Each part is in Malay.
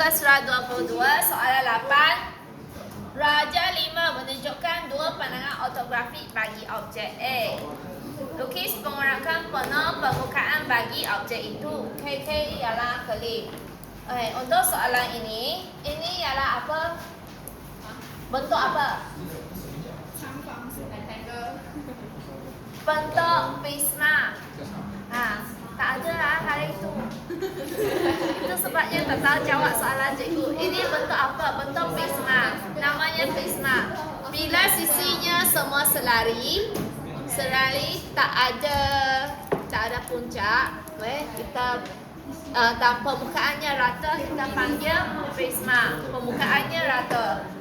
muka surat 22, soalan 8. Raja 5 menunjukkan dua pandangan ortografik bagi objek A. Lukis pengurakan penuh permukaan bagi objek itu. KK ialah kelip. Okay, untuk soalan ini ialah apa? Bentuk apa? Bentuk prisma. Tak ada lah hari itu. Itu sebabnya tak tahu jawab soalan cikgu. Ini bentuk apa? Bentuk prisma. Namanya prisma. Bila sisinya semua selari, tak ada puncak. Kita dan permukaannya rata, kita panggil prisma. Permukaannya rata.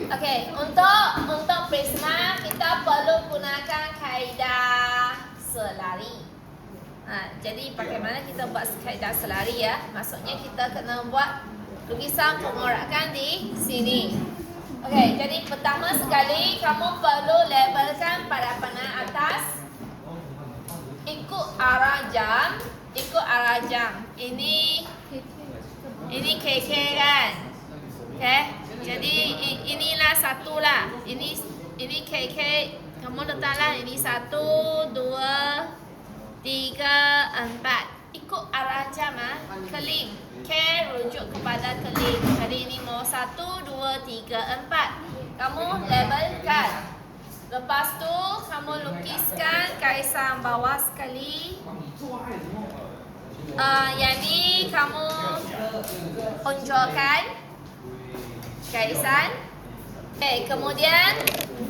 Okey, untuk prisma kita perlu gunakan kaedah selari. Jadi bagaimana kita buat kaedah selari ya? Maksudnya kita kena buat lukisan pengurakan di sini. Okey, jadi pertama sekali kamu perlu labelkan pada panel atas. Ikut arah jam. Ini KK kan? Okey. Jadi inilah satu lah. Ini KK. Kamu letaklah ini 1, 2, 3, 4. Ikut arah jam keling. K rujuk kepada keling. Jadi ini mau 1, 2, 3, 4. Kamu labelkan. Lepas tu kamu lukiskan garisan bawah sekali. Yang ni kamu unjurkan garisan. Kemudian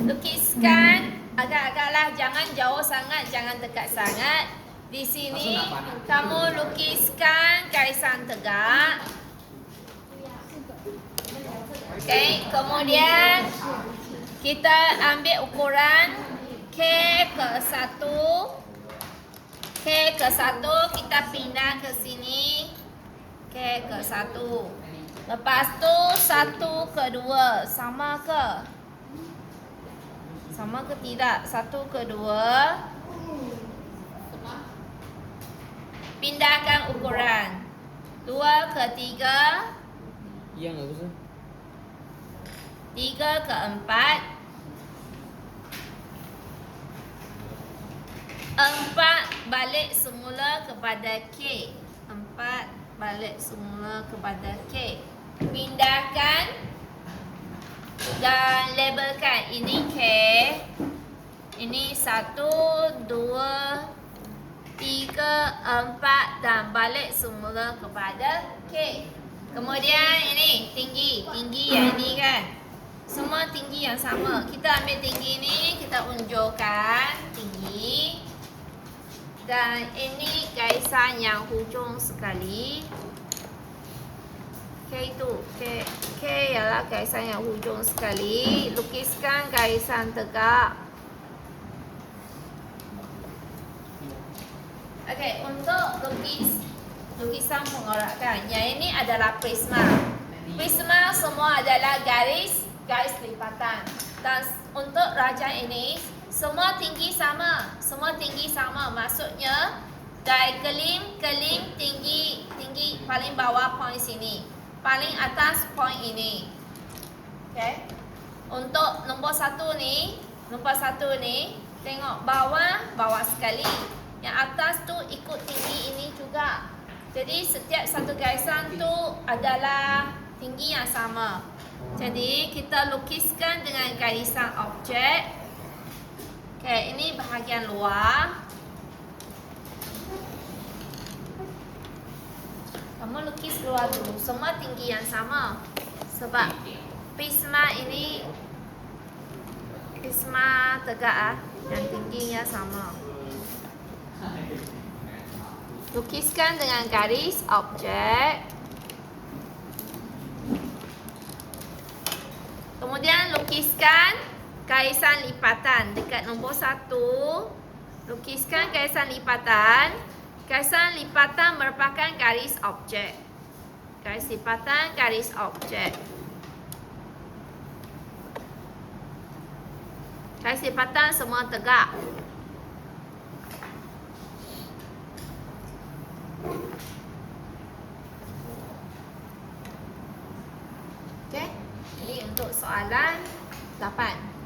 lukiskan agak-agaklah, jangan jauh sangat, jangan dekat sangat. Di sini kamu lukiskan garisan tegak. Kemudian kita ambil ukuran K ke 1. K ke 1 kita pindah ke sini. K ke 1. Lepas tu 1 ke 2 sama ke? Sama ke tidak? 1 ke 2. Pindahkan ukuran. 2 ke 3. Yang apa sih? 3 ke 4. 4 balik semula kepada K. 4 balik semula kepada K. Pindahkan dan labelkan. Ini K. Ini 1, 2, 3, 4 dan balik semula kepada K. Kemudian ini tinggi yang ini kan. Semua tinggi yang sama. Kita ambil tinggi ni, kita unjurkan tinggi. Dan ini garisan yang hujung sekali. K itu, K ialah garisan yang hujung sekali. Lukiskan garisan tegak. Okey, untuk lukisan pengorakan. Yang ini adalah prisma. Prisma semua adalah garis lipatan. Dan untuk raja ini semua tinggi sama. Maksudnya dari keling tinggi paling bawah poin sini. Paling atas poin ini. Okey. Untuk nombor 1 ni, tengok bawah sekali. Yang atas tu ikut tinggi ini juga. Jadi setiap satu garisan tu adalah tinggi yang sama. Jadi kita lukiskan dengan garisan objek. Okey, ini bahagian luar. Kamu lukis luar dulu. Semua tinggi yang sama. Sebab prisma ini prisma tegak yang tingginya sama. Lukiskan dengan garis objek. Kemudian lukiskan garisan lipatan dekat nombor 1. Lukiskan garisan lipatan. Garisan lipatan merupakan garis objek. Garis lipatan, garis objek. Garis lipatan semua tegak. Jadi untuk soalan 8.